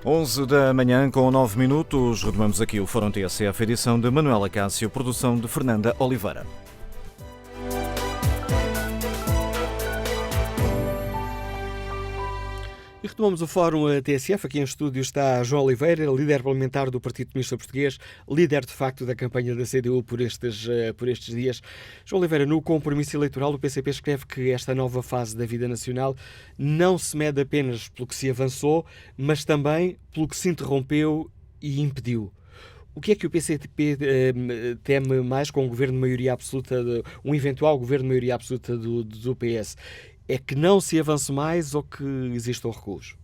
11 da manhã com 9 minutos, retomamos aqui o Fórum TSF, edição de Manuela Cássio, produção de Fernanda Oliveira. E retomamos o Fórum TSF. Aqui em estúdio está João Oliveira, líder parlamentar do Partido Comunista Português, líder de facto da campanha da CDU por estes dias. João Oliveira, no compromisso eleitoral, o PCP escreve que esta nova fase da vida nacional não se mede apenas pelo que se avançou, mas também pelo que se interrompeu e impediu. O que é que o PCP teme mais com um governo de maioria absoluta, um eventual governo de maioria absoluta do PS? É que não se avance mais ou que existam recuos?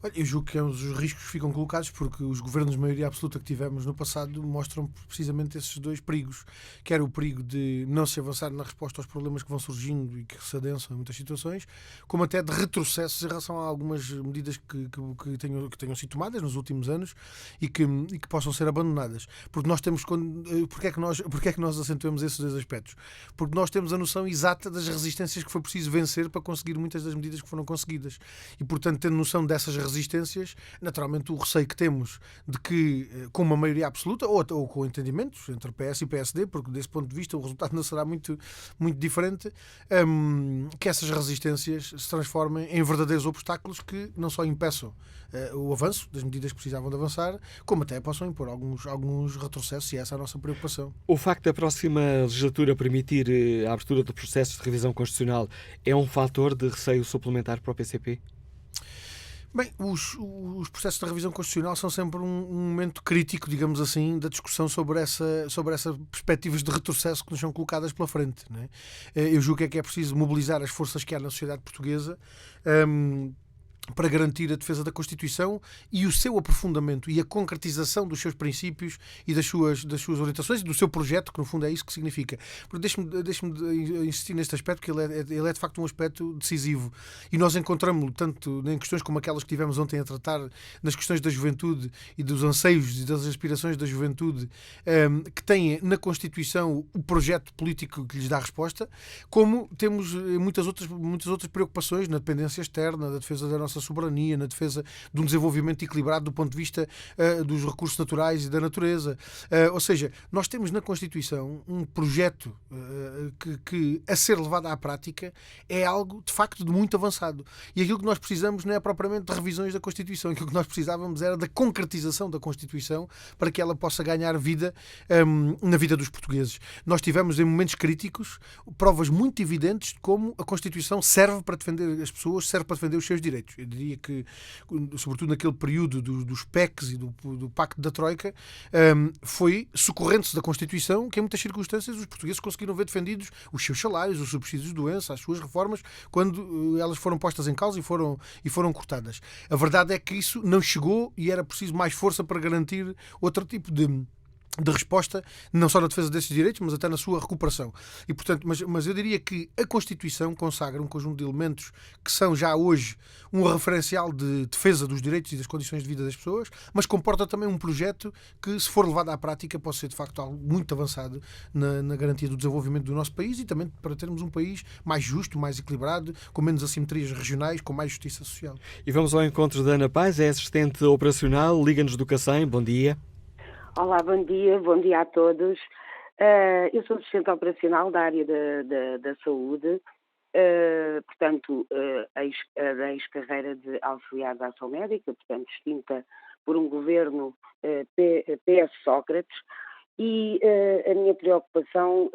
Olha, eu julgo que os riscos ficam colocados porque os governos de maioria absoluta que tivemos no passado mostram precisamente esses dois perigos. Quer o perigo de não se avançar na resposta aos problemas que vão surgindo e que se adensam em muitas situações, como até de retrocessos em relação a algumas medidas que tenham sido tomadas nos últimos anos e que possam ser abandonadas. Porque nós temos... Porque é que nós acentuamos esses dois aspectos? Porque nós temos a noção exata das resistências que foi preciso vencer para conseguir muitas das medidas que foram conseguidas. E, portanto, tendo noção dessas resistências, naturalmente o receio que temos de que, com uma maioria absoluta ou com entendimentos entre PS e PSD, porque desse ponto de vista o resultado não será muito, muito diferente, que essas resistências se transformem em verdadeiros obstáculos que não só impeçam o avanço das medidas que precisavam de avançar, como até possam impor alguns retrocessos, e essa é a nossa preocupação. O facto da próxima legislatura permitir a abertura de processos de revisão constitucional é um fator de receio suplementar para o PCP? Bem, os processos de revisão constitucional são sempre um momento crítico, digamos assim, da discussão sobre essas perspectivas de retrocesso que nos são colocadas pela frente, não é? Eu julgo que é preciso mobilizar as forças que há na sociedade portuguesa para garantir a defesa da Constituição e o seu aprofundamento e a concretização dos seus princípios e das suas orientações e do seu projeto, que no fundo é isso que significa. Porque deixe-me insistir neste aspecto, que ele é de facto um aspecto decisivo. E nós encontramos-lo tanto em questões como aquelas que tivemos ontem a tratar, nas questões da juventude e dos anseios e das aspirações da juventude, que têm na Constituição o projeto político que lhes dá resposta, como temos muitas outras preocupações na dependência externa, da defesa da nossa soberania, na defesa de um desenvolvimento equilibrado do ponto de vista dos recursos naturais e da natureza. Ou seja, nós temos na Constituição um projeto que a ser levado à prática é algo, de facto, de muito avançado. E aquilo que nós precisamos não é propriamente de revisões da Constituição. Aquilo que nós precisávamos era da concretização da Constituição para que ela possa ganhar vida na vida dos portugueses. Nós tivemos, em momentos críticos, provas muito evidentes de como a Constituição serve para defender as pessoas, serve para defender os seus direitos. Eu diria que, sobretudo naquele período dos PECs e do Pacto da Troika, foi socorrendo-se da Constituição que, em muitas circunstâncias, os portugueses conseguiram ver defendidos os seus salários, os subsídios de doença, as suas reformas, quando elas foram postas em causa e foram cortadas. A verdade é que isso não chegou e era preciso mais força para garantir outro tipo de resposta, não só na defesa desses direitos, mas até na sua recuperação. E, portanto, mas eu diria que a Constituição consagra um conjunto de elementos que são já hoje um referencial de defesa dos direitos e das condições de vida das pessoas, mas comporta também um projeto que, se for levado à prática, pode ser de facto algo muito avançado na garantia do desenvolvimento do nosso país e também para termos um país mais justo, mais equilibrado, com menos assimetrias regionais, com mais justiça social. E vamos ao encontro da Ana Paz, é assistente operacional, Liga-nos do Cacém. Bom dia. Olá, bom dia a todos. Eu sou assistente operacional da área da saúde, portanto, da ex-carreira de auxiliar de ação médica, portanto, extinta por um governo PS Sócrates, e a minha preocupação,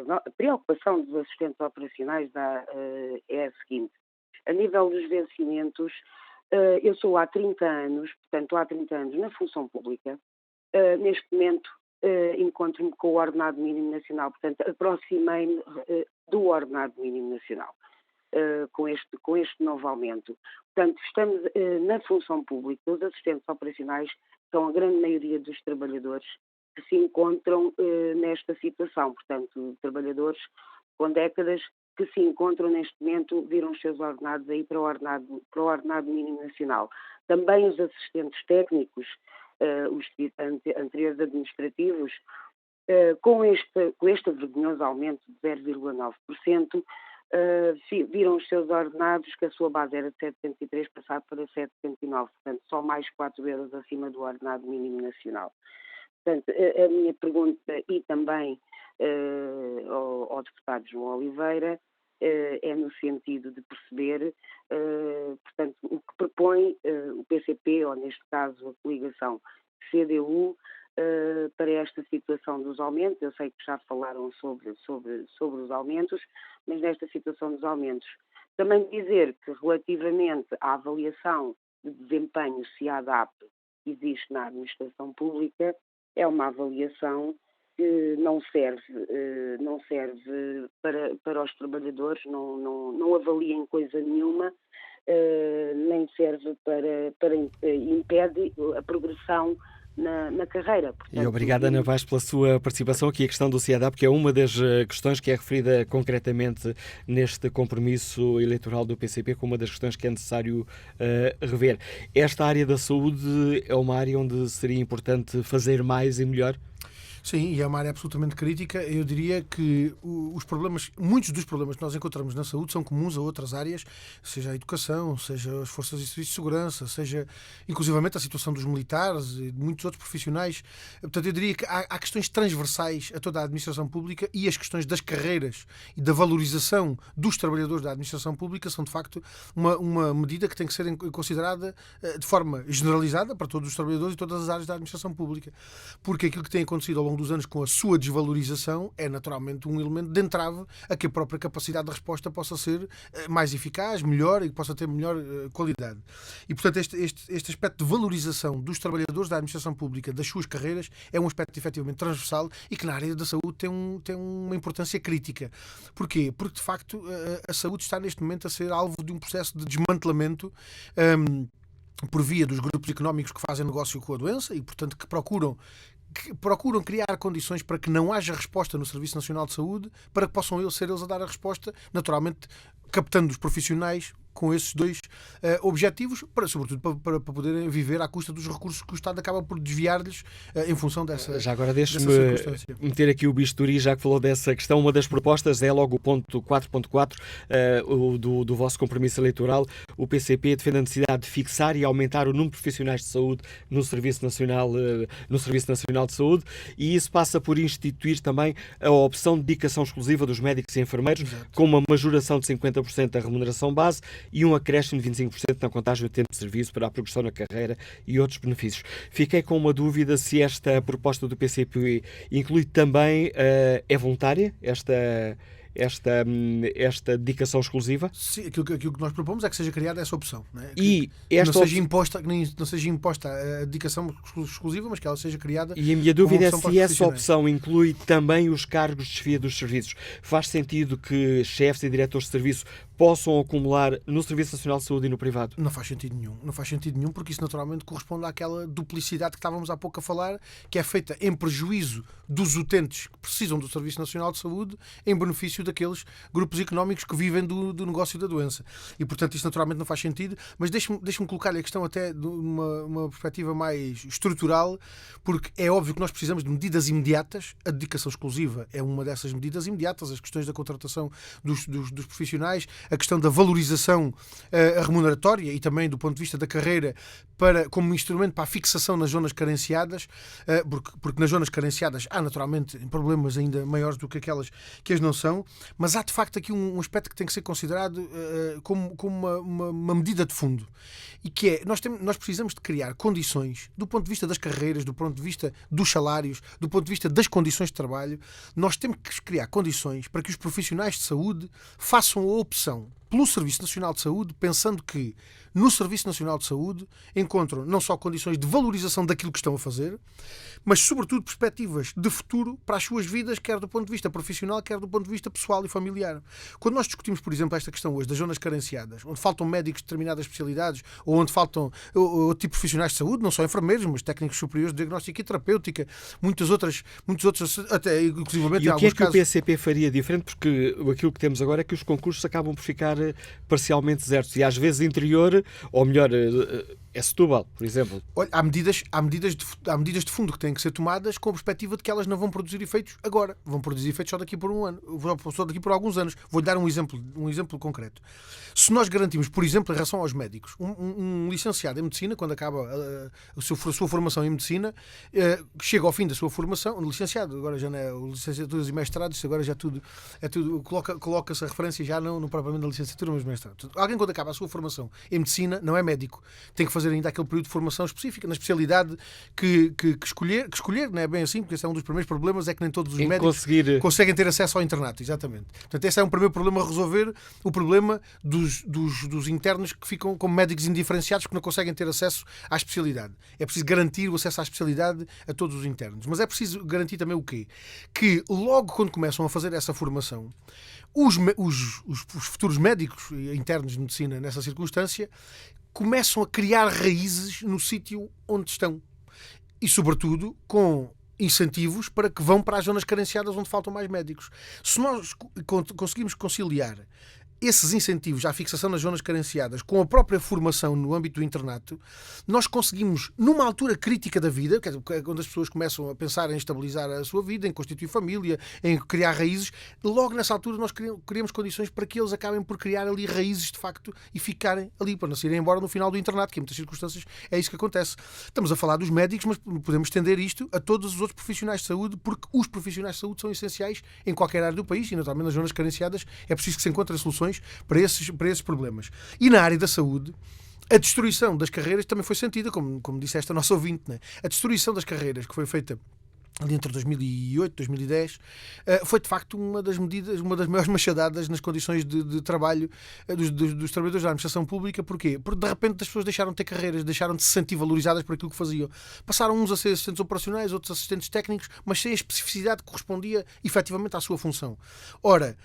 a preocupação dos assistentes operacionais é a seguinte: a nível dos vencimentos, eu sou há 30 anos, portanto, há 30 anos na função pública. Neste momento encontro-me com o ordenado mínimo nacional, portanto aproximei-me do ordenado mínimo nacional com este novo aumento. Portanto, estamos na função pública, os assistentes operacionais são a grande maioria dos trabalhadores que se encontram nesta situação, portanto trabalhadores com décadas que se encontram neste momento, viram os seus ordenados aí para o ordenado mínimo nacional. Também os assistentes técnicos, os anteriores administrativos, com este vergonhoso aumento de 0,9%, viram os seus ordenados, que a sua base era de 703, passar para 709, portanto, só mais 4 euros acima do ordenado mínimo nacional. Portanto, a minha pergunta, e também ao deputado João Oliveira, é no sentido de perceber, portanto, o que propõe o PCP, ou neste caso a coligação CDU, para esta situação dos aumentos. Eu sei que já falaram sobre os aumentos, mas nesta situação dos aumentos. Também dizer que relativamente à avaliação de desempenho SEADAP que existe na administração pública, é uma avaliação que não serve para os trabalhadores, não avaliem coisa nenhuma, nem serve impede a progressão na carreira. Portanto, E obrigado, Ana Vaz, pela sua participação aqui. A questão do CIADAP, que é uma das questões que é referida concretamente neste compromisso eleitoral do PCP, como uma das questões que é necessário rever. Esta área da saúde é uma área onde seria importante fazer mais e melhor? Sim, e é uma área absolutamente crítica. Eu diria que muitos dos problemas que nós encontramos na saúde são comuns a outras áreas, seja a educação, seja as forças e serviços de segurança, seja inclusivamente a situação dos militares e de muitos outros profissionais. Portanto, eu diria que há questões transversais a toda a administração pública, e as questões das carreiras e da valorização dos trabalhadores da administração pública são, de facto, uma medida que tem que ser considerada de forma generalizada para todos os trabalhadores e todas as áreas da administração pública. Porque aquilo que tem acontecido ao longo dos anos com a sua desvalorização é naturalmente um elemento de entrave a que a própria capacidade de resposta possa ser mais eficaz, melhor, e que possa ter melhor qualidade. E, portanto, este aspecto de valorização dos trabalhadores da administração pública, das suas carreiras, é um aspecto efetivamente transversal e que na área da saúde tem uma importância crítica. Porquê? Porque, de facto, a saúde está neste momento a ser alvo de um processo de desmantelamento por via dos grupos económicos que fazem negócio com a doença e, portanto, que procuram criar condições para que não haja resposta no Serviço Nacional de Saúde, para que possam ser eles a dar a resposta, naturalmente captando os profissionais com esses dois objetivos, sobretudo para poderem viver à custa dos recursos que o Estado acaba por desviar-lhes em função dessa Já agora deixe-me circunstância. meter aqui o bisturi, já que falou dessa questão. Uma das propostas é logo o ponto 4.4 do vosso compromisso eleitoral. O PCP defende a necessidade de fixar e aumentar o número de profissionais de saúde no Serviço Nacional de Saúde, e isso passa por instituir também a opção de dedicação exclusiva dos médicos e enfermeiros. Exato. Com uma majoração de 50% da remuneração base e um acréscimo de 25% na contagem do tempo de serviço para a progressão na carreira e outros benefícios. Fiquei com uma dúvida se esta proposta do PCP inclui também, é voluntária, esta dedicação exclusiva? Sim, aquilo que nós propomos é que seja criada essa opção. Não é? E não seja imposta a dedicação exclusiva, mas que ela seja criada. E a minha dúvida é se essa opção inclui também os cargos de chefia dos serviços. Faz sentido que chefes e diretores de serviço possam acumular no Serviço Nacional de Saúde e no privado? Não faz sentido nenhum. Não faz sentido nenhum, porque isso naturalmente corresponde àquela duplicidade que estávamos há pouco a falar, que é feita em prejuízo dos utentes que precisam do Serviço Nacional de Saúde, em benefício daqueles grupos económicos que vivem do negócio da doença. E, portanto, isso naturalmente não faz sentido, mas deixe-me colocar-lhe a questão até de uma perspectiva mais estrutural, porque é óbvio que nós precisamos de medidas imediatas. A dedicação exclusiva é uma dessas medidas imediatas, as questões da contratação dos profissionais, a questão da valorização remuneratória e também do ponto de vista da carreira como instrumento para a fixação nas zonas carenciadas, porque nas zonas carenciadas há naturalmente problemas ainda maiores do que aquelas que as não são, mas há de facto aqui um aspecto que tem que ser considerado como uma medida de fundo, e que é, nós precisamos de criar condições do ponto de vista das carreiras, do ponto de vista dos salários, do ponto de vista das condições de trabalho. Nós temos que criar condições para que os profissionais de saúde façam a opção pelo Serviço Nacional de Saúde, pensando que no Serviço Nacional de Saúde encontram não só condições de valorização daquilo que estão a fazer, mas sobretudo perspectivas de futuro para as suas vidas, quer do ponto de vista profissional, quer do ponto de vista pessoal e familiar. Quando nós discutimos, por exemplo, esta questão hoje das zonas carenciadas, onde faltam médicos de determinadas especialidades, ou onde faltam outro tipo de profissionais de saúde, não só enfermeiros, mas técnicos superiores de diagnóstica e terapêutica, muitos outros, até inclusivamente em alguns casos. E o que é que o PCP faria diferente? Porque aquilo que temos agora é que os concursos acabam por ficar parcialmente desertos, e às vezes interior, ou melhor, É Setúbal, por exemplo. Olha, há medidas de fundo que têm que ser tomadas com a perspectiva de que elas não vão produzir efeitos agora. Vão produzir efeitos só daqui por um ano, só daqui por alguns anos. Vou-lhe dar um exemplo concreto. Se nós garantimos, por exemplo, em relação aos médicos, um licenciado em medicina, quando acaba a sua formação em medicina, chega ao fim da sua formação, um licenciado, agora já não é o licenciaturas e mestrados, agora já é tudo coloca-se a referência já não propriamente da licenciatura, mas mestrado. Alguém, quando acaba a sua formação em medicina, não é médico. Tem que fazer ainda aquele período de formação específica, na especialidade que escolher, não é bem assim, porque esse é um dos primeiros problemas, é que nem todos os médicos conseguem ter acesso ao internato, exatamente. Portanto, esse é um primeiro problema a resolver, o problema dos internos que ficam como médicos indiferenciados porque não conseguem ter acesso à especialidade. É preciso garantir o acesso à especialidade a todos os internos. Mas é preciso garantir também o quê? Que logo quando começam a fazer essa formação, os futuros médicos internos de medicina nessa circunstância começam a criar raízes no sítio onde estão. E, sobretudo, com incentivos para que vão para as zonas carenciadas onde faltam mais médicos. Se nós conseguimos conciliar esses incentivos à fixação nas zonas carenciadas com a própria formação no âmbito do internato, nós conseguimos, numa altura crítica da vida, quando as pessoas começam a pensar em estabilizar a sua vida, em constituir família, em criar raízes, logo nessa altura nós criamos condições para que eles acabem por criar ali raízes de facto e ficarem ali, para não se irem embora no final do internato, que em muitas circunstâncias é isso que acontece. Estamos a falar dos médicos, mas podemos estender isto a todos os outros profissionais de saúde, porque os profissionais de saúde são essenciais em qualquer área do país e, naturalmente, nas zonas carenciadas é preciso que se encontrem soluções para esses problemas. E na área da saúde, a destruição das carreiras também foi sentida, como disse esta nossa ouvinte, né? A destruição das carreiras que foi feita ali entre 2008 e 2010, foi de facto uma das maiores machadadas nas condições de trabalho dos trabalhadores da administração pública. Porquê? Porque de repente as pessoas deixaram de ter carreiras, deixaram de se sentir valorizadas por aquilo que faziam. Passaram uns a ser assistentes operacionais, outros assistentes técnicos, mas sem a especificidade que correspondia efetivamente à sua função. Ora,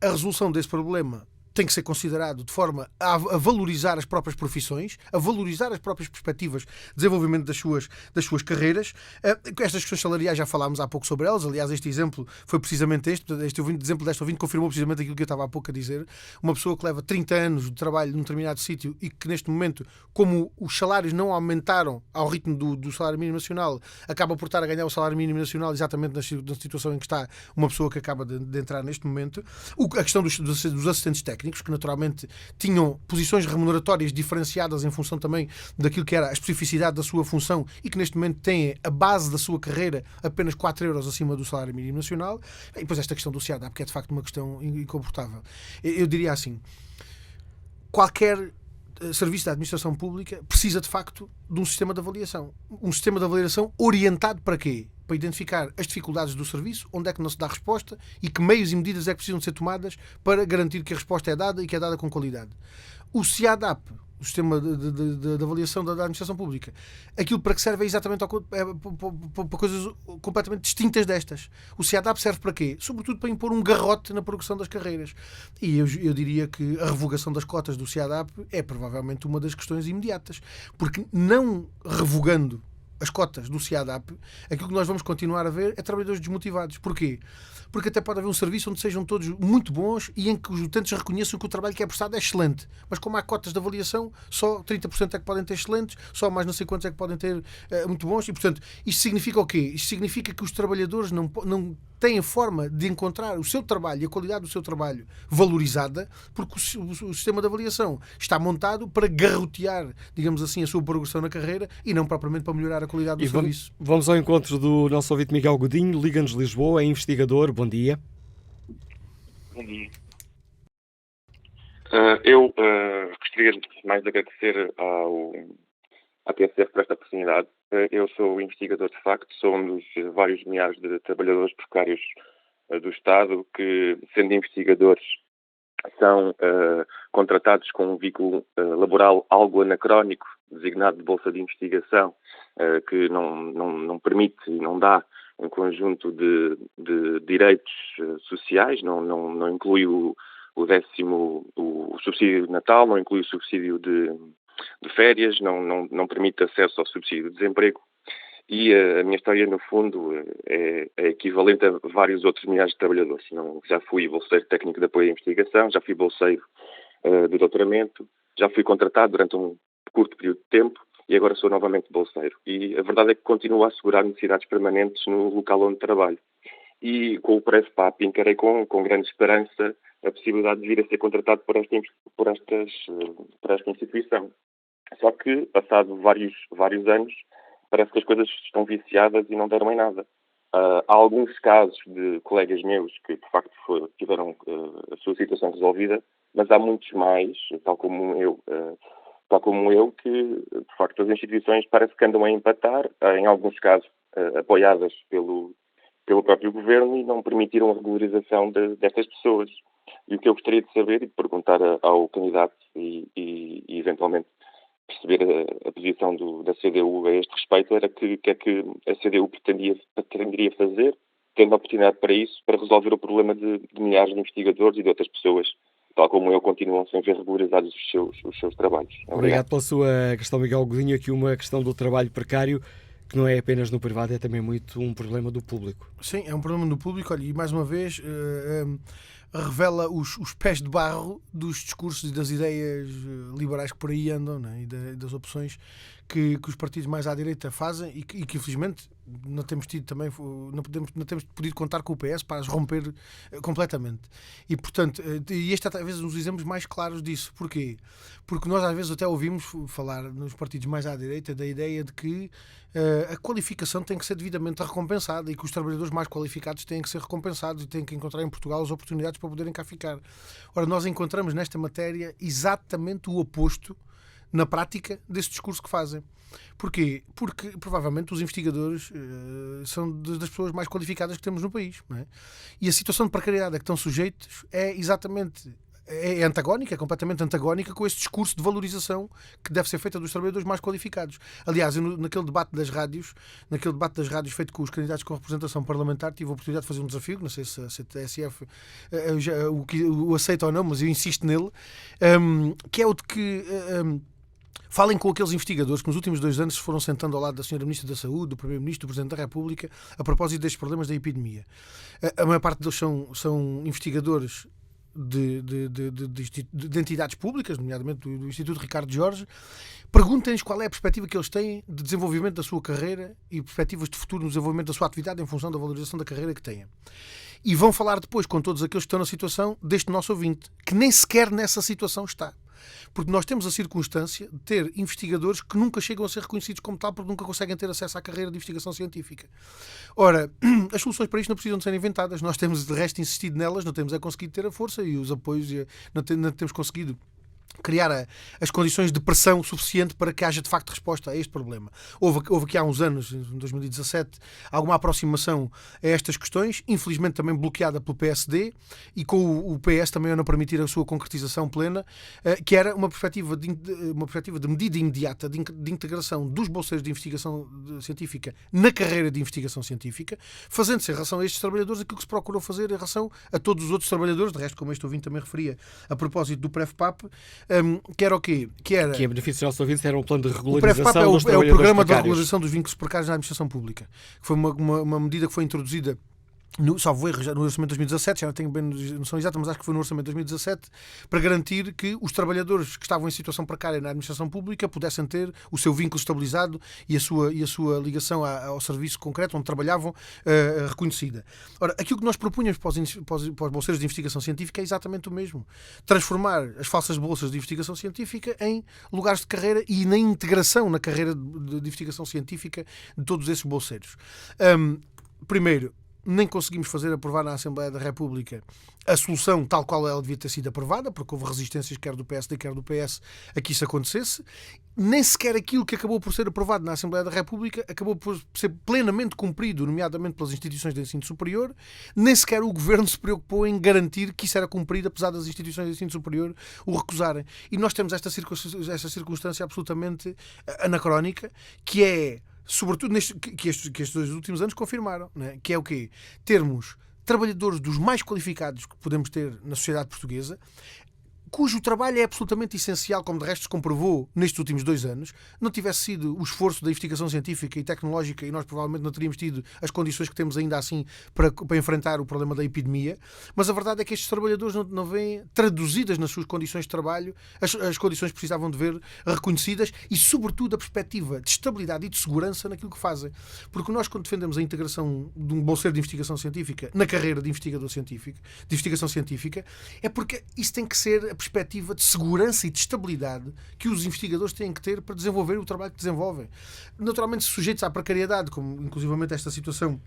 a resolução desse problema tem que ser considerado de forma a valorizar as próprias profissões, a valorizar as próprias perspectivas de desenvolvimento das suas carreiras. Estas questões salariais já falámos há pouco sobre elas. Aliás, este exemplo foi precisamente este exemplo deste ouvinte confirmou precisamente aquilo que eu estava há pouco a dizer. Uma pessoa que leva 30 anos de trabalho num determinado sítio e que neste momento, como os salários não aumentaram ao ritmo do salário mínimo nacional, acaba por estar a ganhar o salário mínimo nacional exatamente na situação em que está uma pessoa que acaba de entrar neste momento. A questão dos assistentes técnicos, que naturalmente tinham posições remuneratórias diferenciadas em função também daquilo que era a especificidade da sua função e que neste momento têm a base da sua carreira apenas 4 euros acima do salário mínimo nacional. E depois esta questão do CIADAP, porque é de facto uma questão incomportável. Eu diria assim, qualquer serviço da administração pública precisa de facto de um sistema de avaliação. Um sistema de avaliação orientado para quê? Para identificar as dificuldades do serviço, onde é que não se dá resposta e que meios e medidas é que precisam de ser tomadas para garantir que a resposta é dada e que é dada com qualidade. O CIADAP, o sistema de avaliação da administração pública, aquilo para que serve é exatamente para coisas completamente distintas destas. O CIADAP serve para quê? Sobretudo para impor um garrote na progressão das carreiras. E eu diria que a revogação das cotas do CIADAP é provavelmente uma das questões imediatas. Porque não revogando as cotas do CIADAP, aquilo que nós vamos continuar a ver é trabalhadores desmotivados. Porquê? Porque até pode haver um serviço onde sejam todos muito bons e em que os utentes reconheçam que o trabalho que é prestado é excelente. Mas como há cotas de avaliação, só 30% é que podem ter excelentes, só mais não sei quantos é que podem ter muito bons. E, portanto, isto significa o quê? Isto significa que os trabalhadores não têm forma de encontrar o seu trabalho e a qualidade do seu trabalho valorizada, porque o sistema de avaliação está montado para garrotear, digamos assim, a sua progressão na carreira e não propriamente para melhorar a qualidade do serviço. Vamos ao encontro do nosso ouvinte Miguel Godinho, Liga-nos Lisboa, é investigador. Bom dia. Bom dia. Eu gostaria mais de agradecer à TSF por esta oportunidade. Eu sou investigador de facto, sou um dos vários milhares de trabalhadores precários do Estado que, sendo investigadores, são contratados com um vínculo laboral algo anacrónico, designado de Bolsa de Investigação, que não permite e não dá um conjunto de direitos sociais, não inclui o subsídio de Natal, não inclui o subsídio de férias, não permite acesso ao subsídio de desemprego. E a minha história, no fundo, é equivalente a vários outros milhares de trabalhadores. Já fui bolseiro técnico de apoio à investigação, já fui bolseiro de doutoramento, já fui contratado durante um curto período de tempo e agora sou novamente bolseiro. E a verdade é que continuo a assegurar necessidades permanentes no local onde trabalho. E com o Prefpap encarei com grande esperança a possibilidade de vir a ser contratado por esta instituição. Só que, passado vários anos, parece que as coisas estão viciadas e não deram em nada. Há alguns casos de colegas meus que, de facto, tiveram a sua situação resolvida, mas há muitos mais, tal como eu, que, de facto, as instituições parece que andam a empatar, em alguns casos apoiadas pelo próprio governo, e não permitiram a regularização destas pessoas. E o que eu gostaria de saber e de perguntar ao candidato e eventualmente perceber a posição da CDU a este respeito era que é que a CDU pretenderia fazer, tendo a oportunidade para isso, para resolver o problema de milhares de investigadores e de outras pessoas, tal como eu, continuam sem ver regularizados os seus trabalhos. Obrigado pela sua questão, Miguel Godinho. Aqui uma questão do trabalho precário, que não é apenas no privado, é também muito um problema do público. Sim, é um problema do público. Olha, e mais uma vez revela os pés de barro dos discursos e das ideias liberais que por aí andam, né? E das opções que os partidos mais à direita fazem e que infelizmente não temos tido também, não temos podido contar com o PS para as romper completamente. E portanto, e este é talvez um dos exemplos mais claros disso. Porquê? Porque nós às vezes até ouvimos falar nos partidos mais à direita da ideia de que a qualificação tem que ser devidamente recompensada e que os trabalhadores mais qualificados têm que ser recompensados e têm que encontrar em Portugal as oportunidades para poderem cá ficar. Ora, nós encontramos nesta matéria exatamente o oposto na prática desse discurso que fazem. Porquê? Porque provavelmente os investigadores são das pessoas mais qualificadas que temos no país, não é? E a situação de precariedade a que estão sujeitos é exatamente antagónica, é completamente antagónica com esse discurso de valorização que deve ser feita dos trabalhadores mais qualificados. Aliás, naquele debate das rádios feito com os candidatos com representação parlamentar, tive a oportunidade de fazer um desafio, não sei se a TSF o aceita ou não, mas eu insisto nele, que é o de que falem com aqueles investigadores que nos últimos 2 anos se foram sentando ao lado da Sra. Ministra da Saúde, do Primeiro-Ministro, do Presidente da República, a propósito destes problemas da epidemia. A maior parte deles são investigadores de entidades públicas, nomeadamente do Instituto Ricardo Jorge. Perguntem-lhes qual é a perspectiva que eles têm de desenvolvimento da sua carreira e perspectivas de futuro no desenvolvimento da sua atividade em função da valorização da carreira que têm. E vão falar depois com todos aqueles que estão na situação deste nosso ouvinte, que nem sequer nessa situação está. Porque nós temos a circunstância de ter investigadores que nunca chegam a ser reconhecidos como tal porque nunca conseguem ter acesso à carreira de investigação científica. Ora, as soluções para isto não precisam de ser inventadas. Nós temos de resto insistido nelas, não temos conseguido ter a força e os apoios, não temos conseguido criar as condições de pressão suficiente para que haja de facto resposta a este problema. Houve aqui há uns anos, em 2017, alguma aproximação a estas questões, infelizmente também bloqueada pelo PSD e com o PS também a não permitir a sua concretização plena, que era uma perspectiva de medida imediata de integração dos bolseiros de investigação científica na carreira de investigação científica, fazendo-se em relação a estes trabalhadores aquilo que se procurou fazer em relação a todos os outros trabalhadores, de resto, como este ouvinte também referia, a propósito do Prefpap, que era o quê? Que a benefício dos nossos ouvintes era um plano de regularização. O Prefpap é o programa de regularização dos vínculos precários na administração pública, que foi uma medida que foi introduzida no orçamento de 2017, já não tenho bem noção exata, mas acho que foi no orçamento de 2017, para garantir que os trabalhadores que estavam em situação precária na administração pública pudessem ter o seu vínculo estabilizado e a sua ligação ao serviço concreto onde trabalhavam reconhecida. Ora, aquilo que nós propunhamos para os bolseiros de investigação científica é exatamente o mesmo. Transformar as falsas bolsas de investigação científica em lugares de carreira e na integração na carreira de investigação científica de todos esses bolseiros. Primeiro, nem conseguimos fazer aprovar na Assembleia da República a solução tal qual ela devia ter sido aprovada, porque houve resistências quer do PSD, quer do PS a que isso acontecesse. Nem sequer aquilo que acabou por ser aprovado na Assembleia da República acabou por ser plenamente cumprido, nomeadamente pelas instituições de ensino superior. Nem sequer o Governo se preocupou em garantir que isso era cumprido, apesar das instituições de ensino superior o recusarem. E nós temos esta circunstância absolutamente anacrónica, que é, sobretudo que estes 2 últimos anos confirmaram, né? Que é o quê? Termos trabalhadores dos mais qualificados que podemos ter na sociedade portuguesa, cujo trabalho é absolutamente essencial, como de resto se comprovou nestes últimos 2 anos, não tivesse sido o esforço da investigação científica e tecnológica, e nós provavelmente não teríamos tido as condições que temos ainda assim para enfrentar o problema da epidemia, mas a verdade é que estes trabalhadores não veem traduzidas nas suas condições de trabalho as condições que precisavam de ver reconhecidas e, sobretudo, a perspectiva de estabilidade e de segurança naquilo que fazem. Porque nós, quando defendemos a integração de um bolseiro de investigação científica na carreira de investigador científico, de investigação científica, é porque isso tem que ser a perspectiva de segurança e de estabilidade que os investigadores têm que ter para desenvolver o trabalho que desenvolvem. Naturalmente, sujeitos à precariedade, como inclusivamente esta situação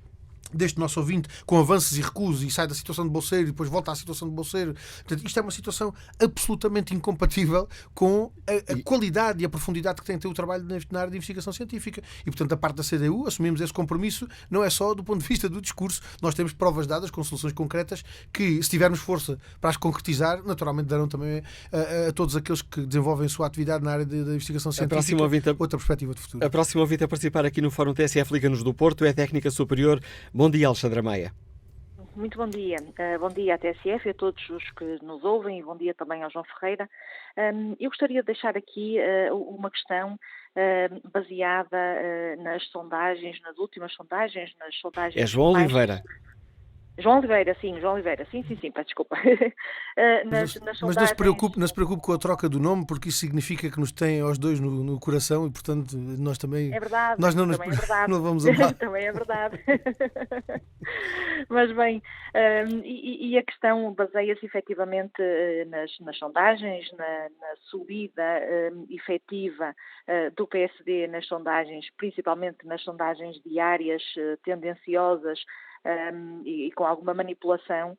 deste nosso ouvinte, com avanços e recusos, e sai da situação de bolseiro e depois volta à situação de bolseiro. Portanto, isto é uma situação absolutamente incompatível com a qualidade e a profundidade que tem que ter o trabalho na área de investigação científica. E, portanto, da parte da CDU, assumimos esse compromisso, não é só do ponto de vista do discurso, nós temos provas dadas com soluções concretas que, se tivermos força para as concretizar, naturalmente darão também a todos aqueles que desenvolvem a sua atividade na área da investigação científica outra perspectiva de futuro. A próxima ouvinte a participar aqui no Fórum TSF Liga-nos do Porto é técnica superior. Bom dia, Alexandra Maia. Muito bom dia. Bom dia à TSF e a todos os que nos ouvem e bom dia também ao João Ferreira. Eu gostaria de deixar aqui uma questão baseada nas sondagens, nas últimas sondagens, nas sondagens... É João Oliveira. João Oliveira, sim, peço desculpa. Mas não se preocupe com a troca do nome, porque isso significa que nos tem aos dois no coração e, portanto, nós também... É verdade, nós não vamos amar. Também é verdade. Mas bem, e a questão baseia-se efetivamente nas sondagens, na subida efetiva do PSD nas sondagens, principalmente nas sondagens diárias tendenciosas, e com alguma manipulação,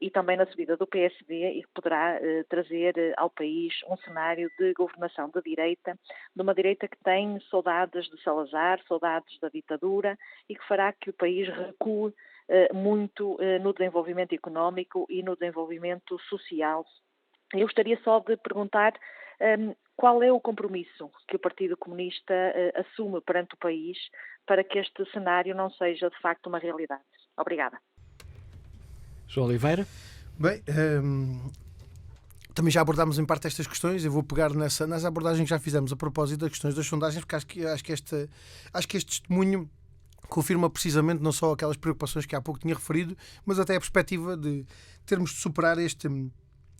e também na subida do PSD, e que poderá trazer ao país um cenário de governação de direita, de uma direita que tem saudades de Salazar, saudades da ditadura, e que fará que o país recue muito no desenvolvimento económico e no desenvolvimento social. Eu gostaria só de perguntar qual é o compromisso que o Partido Comunista assume perante o país para que este cenário não seja, de facto, uma realidade. Obrigada. João Oliveira. Bem, também já abordámos em parte estas questões. Eu vou pegar nas abordagens que já fizemos a propósito das questões das sondagens, porque acho que este testemunho confirma precisamente não só aquelas preocupações que há pouco tinha referido, mas até a perspectiva de termos de superar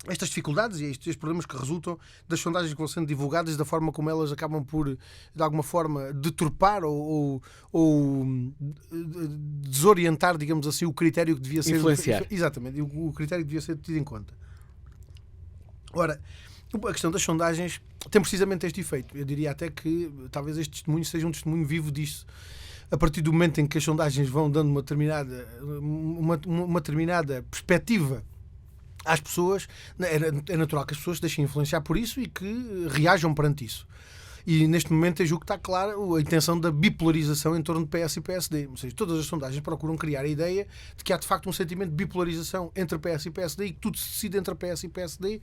estas dificuldades e estes problemas que resultam das sondagens que vão sendo divulgadas, da forma como elas acabam por, de alguma forma, deturpar ou desorientar, digamos assim, o critério que devia ser... Influenciar. Exatamente, o critério que devia ser tido em conta. Ora, a questão das sondagens tem precisamente este efeito. Eu diria até que talvez este testemunho seja um testemunho vivo disso. A partir do momento em que as sondagens vão dando uma determinada perspectiva às pessoas, é natural que as pessoas se deixem influenciar por isso e que reajam perante isso. E neste momento eu julgo que está clara a intenção da bipolarização em torno de PS e PSD. Ou seja, todas as sondagens procuram criar a ideia de que há de facto um sentimento de bipolarização entre PS e PSD e que tudo se decide entre PS e PSD,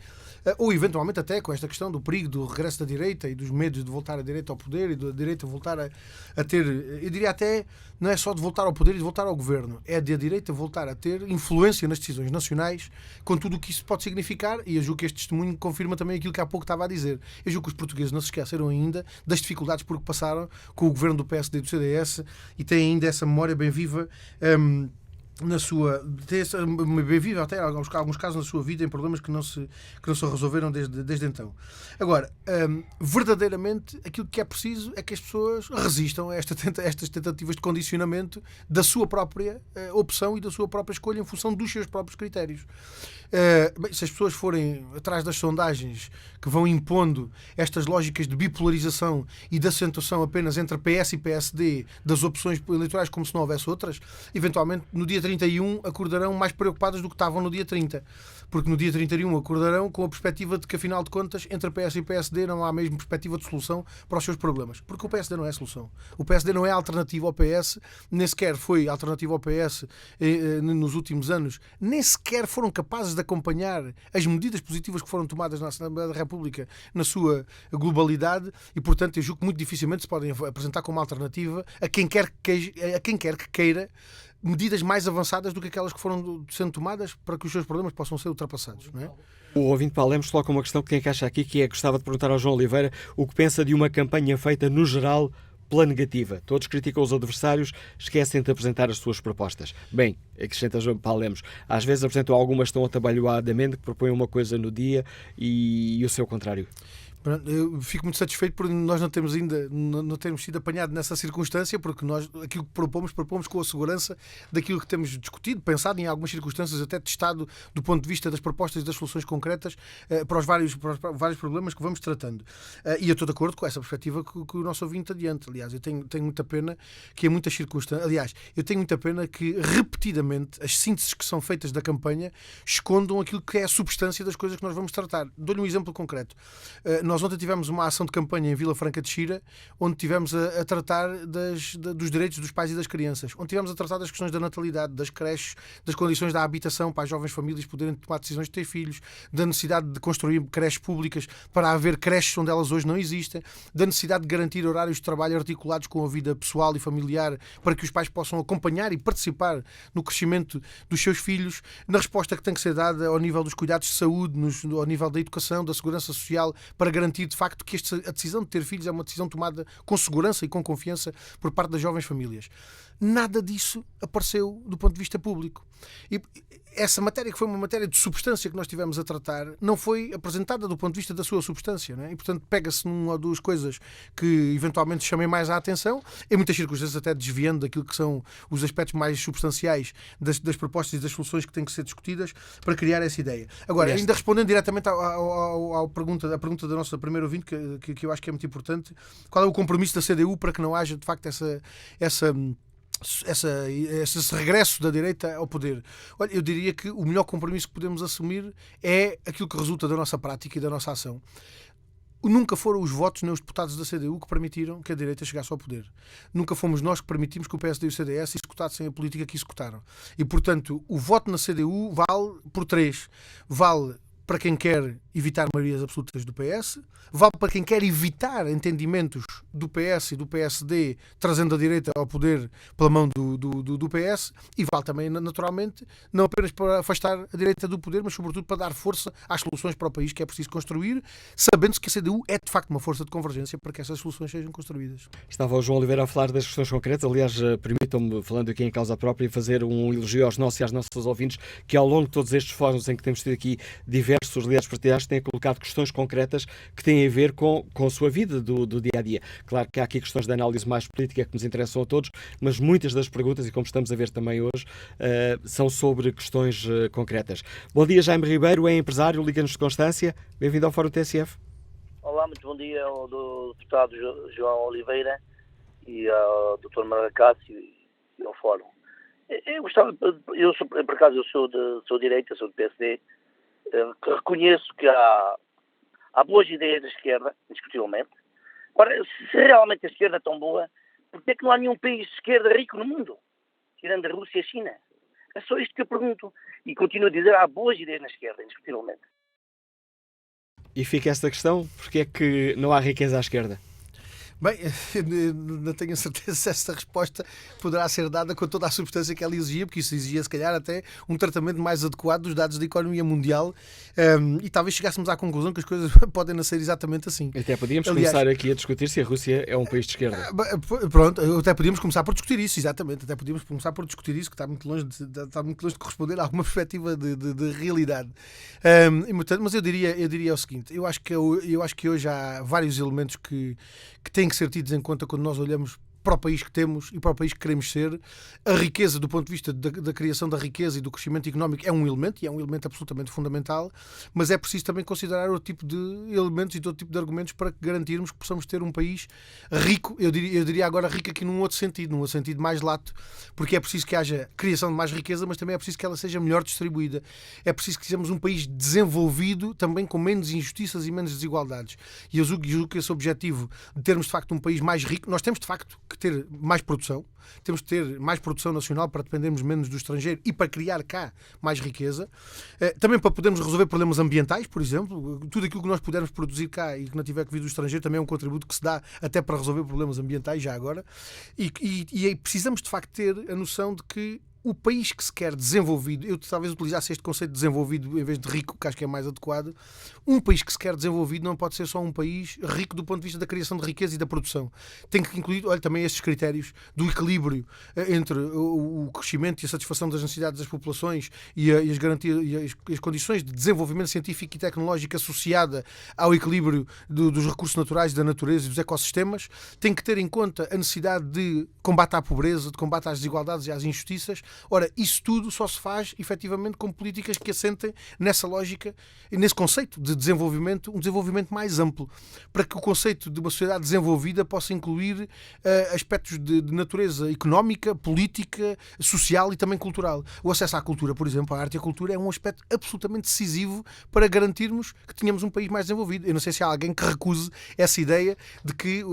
ou eventualmente até com esta questão do perigo do regresso da direita e dos medos de voltar a direita ao poder e da direita voltar a ter, eu diria até, não é só de voltar ao poder e de voltar ao governo, é de a direita voltar a ter influência nas decisões nacionais, com tudo o que isso pode significar, e eu julgo que este testemunho confirma também aquilo que há pouco estava a dizer. Eu julgo que os portugueses não se esqueceram ainda das dificuldades por que passaram com o governo do PSD e do CDS e têm ainda essa memória bem viva na sua, bem viva até em alguns casos na sua vida, em problemas que não se resolveram desde então. Agora, verdadeiramente aquilo que é preciso é que as pessoas resistam a estas tentativas de condicionamento da sua própria opção e da sua própria escolha em função dos seus próprios critérios. Bem, se as pessoas forem atrás das sondagens que vão impondo estas lógicas de bipolarização e de acentuação apenas entre PS e PSD das opções eleitorais como se não houvesse outras, eventualmente no dia 31 acordarão mais preocupadas do que estavam no dia 30, porque no dia 31 acordarão com a perspectiva de que, afinal de contas, entre PS e PSD não há mesmo perspectiva de solução para os seus problemas, porque o PSD não é a solução. O PSD não é alternativa ao PS, nem sequer foi alternativa ao PS nos últimos anos, nem sequer foram capazes de acompanhar as medidas positivas que foram tomadas na Assembleia da República na sua globalidade e, portanto, eu julgo que muito dificilmente se podem apresentar como alternativa a quem quer que queira medidas mais avançadas do que aquelas que foram sendo tomadas para que os seus problemas possam ser ultrapassados, não é? O ouvinte Paulo Lemos coloca uma questão que tem que achar aqui, que é: gostava de perguntar ao João Oliveira o que pensa de uma campanha feita, no geral, pela negativa. Todos criticam os adversários, esquecem de apresentar as suas propostas. Bem, acrescenta João Paulo Lemos, às vezes apresentam algumas tão atabalhoadamente que propõem uma coisa no dia e o seu contrário. Eu fico muito satisfeito por nós não termos sido apanhados nessa circunstância, porque nós aquilo que propomos com a segurança daquilo que temos discutido, pensado em algumas circunstâncias, até testado do ponto de vista das propostas e das soluções concretas para os vários problemas que vamos tratando. E eu estou de acordo com essa perspectiva que o nosso ouvinte adianta. Aliás, eu tenho muita pena que em muitas circunstâncias, eu tenho muita pena que repetidamente as sínteses que são feitas da campanha escondam aquilo que é a substância das coisas que nós vamos tratar. Dou-lhe um exemplo concreto. Nós ontem tivemos uma ação de campanha em Vila Franca de Xira, onde tivemos a tratar dos direitos dos pais e das crianças, onde tivemos a tratar das questões da natalidade, das creches, das condições da habitação para as jovens famílias poderem tomar decisões de ter filhos, da necessidade de construir creches públicas para haver creches onde elas hoje não existem, da necessidade de garantir horários de trabalho articulados com a vida pessoal e familiar para que os pais possam acompanhar e participar no crescimento dos seus filhos, na resposta que tem que ser dada ao nível dos cuidados de saúde, ao nível da educação, da segurança social, para garantir de facto que a decisão de ter filhos é uma decisão tomada com segurança e com confiança por parte das jovens famílias. Nada disso apareceu do ponto de vista público. E essa matéria, que foi uma matéria de substância que nós tivemos a tratar, não foi apresentada do ponto de vista da sua substância, não é? E, portanto, pega-se numa ou duas coisas que eventualmente chamem mais a atenção, em muitas circunstâncias até desviando daquilo que são os aspectos mais substanciais das propostas e das soluções que têm que ser discutidas para criar essa ideia. Agora, ainda respondendo diretamente à pergunta da nossa primeira ouvinte, que eu acho que é muito importante, qual é o compromisso da CDU para que não haja, de facto, esse regresso da direita ao poder? Olha, eu diria que o melhor compromisso que podemos assumir é aquilo que resulta da nossa prática e da nossa ação. Nunca foram os votos nem os deputados da CDU que permitiram que a direita chegasse ao poder. Nunca fomos nós que permitimos que o PSD e o CDS executassem a política que executaram. E, portanto, o voto na CDU vale por 3. Vale para quem quer evitar maiorias absolutas do PS, vale para quem quer evitar entendimentos do PS e do PSD trazendo a direita ao poder pela mão do PS, e vale também, naturalmente, não apenas para afastar a direita do poder, mas sobretudo para dar força às soluções para o país que é preciso construir, sabendo-se que a CDU é de facto uma força de convergência para que essas soluções sejam construídas. Estava o João Oliveira a falar das questões concretas. Aliás, permitam-me, falando aqui em causa própria, fazer um elogio aos nossos e às nossas ouvintes, que ao longo de todos estes fóruns em que temos tido aqui diversos líderes partidários têm colocado questões concretas que têm a ver com a sua vida do dia-a-dia. Claro que há aqui questões de análise mais política que nos interessam a todos, mas muitas das perguntas, e como estamos a ver também hoje, são sobre questões concretas. Bom dia, Jaime Ribeiro, é empresário, liga-nos de Constância. Bem-vindo ao Fórum TSF. Olá, muito bom dia ao deputado João Oliveira e ao Dr. Manuel Acácio e ao Fórum. Eu sou de direita, sou do PSD, que reconheço que há boas ideias da esquerda, indiscutivelmente. Agora, se realmente a esquerda é tão boa, por que é que não há nenhum país de esquerda rico no mundo? Tirando a Rússia e a China. É só isto que eu pergunto. E continuo a dizer, há boas ideias na esquerda, indiscutivelmente. E fica esta questão, porque é que não há riqueza à esquerda? Bem, não tenho a certeza se essa resposta poderá ser dada com toda a substância que ela exigia, porque isso exigia, se calhar, até um tratamento mais adequado dos dados da economia mundial, e talvez chegássemos à conclusão que as coisas podem não ser exatamente assim. Até podíamos começar aqui a discutir se a Rússia é um país de esquerda. Pronto, até podíamos começar por discutir isso, exatamente. Até podíamos começar por discutir isso, que está muito longe de corresponder a alguma perspectiva de realidade. Mas eu diria o seguinte: eu acho que hoje há vários elementos que têm que ser tidos em conta quando nós olhamos para o país que temos e para o país que queremos ser. A riqueza, do ponto de vista da criação da riqueza e do crescimento económico, é um elemento, e é um elemento absolutamente fundamental, mas é preciso também considerar outro tipo de elementos e outro tipo de argumentos para garantirmos que possamos ter um país rico. Eu diria agora rico aqui num outro sentido mais lato, porque é preciso que haja criação de mais riqueza, mas também é preciso que ela seja melhor distribuída. É preciso que sejamos um país desenvolvido, também com menos injustiças e menos desigualdades. E eu julgo que esse objetivo de termos, de facto, um país mais rico, nós temos, de facto, que ter mais produção, temos que ter mais produção nacional para dependermos menos do estrangeiro e para criar cá mais riqueza, também para podermos resolver problemas ambientais, por exemplo. Tudo aquilo que nós pudermos produzir cá e que não tiver que vir do estrangeiro também é um contributo que se dá até para resolver problemas ambientais já agora, e precisamos de facto ter a noção de que o país que se quer desenvolvido, eu talvez utilizasse este conceito de desenvolvido em vez de rico, que acho que é mais adequado. Um país que se quer desenvolvido não pode ser só um país rico do ponto de vista da criação de riqueza e da produção. Tem que incluir, olha, também estes critérios do equilíbrio entre o crescimento e a satisfação das necessidades das populações e as garantias e as condições de desenvolvimento científico e tecnológico associada ao equilíbrio dos recursos naturais, da natureza e dos ecossistemas. Tem que ter em conta a necessidade de combate à pobreza, de combate às desigualdades e às injustiças. Ora, isso tudo só se faz efetivamente com políticas que assentem nessa lógica e nesse conceito de desenvolvimento, um desenvolvimento mais amplo, para que o conceito de uma sociedade desenvolvida possa incluir aspectos de natureza económica, política, social e também cultural. O acesso à cultura, por exemplo, à arte e à cultura é um aspecto absolutamente decisivo para garantirmos que tenhamos um país mais desenvolvido. Eu não sei se há alguém que recuse essa ideia de que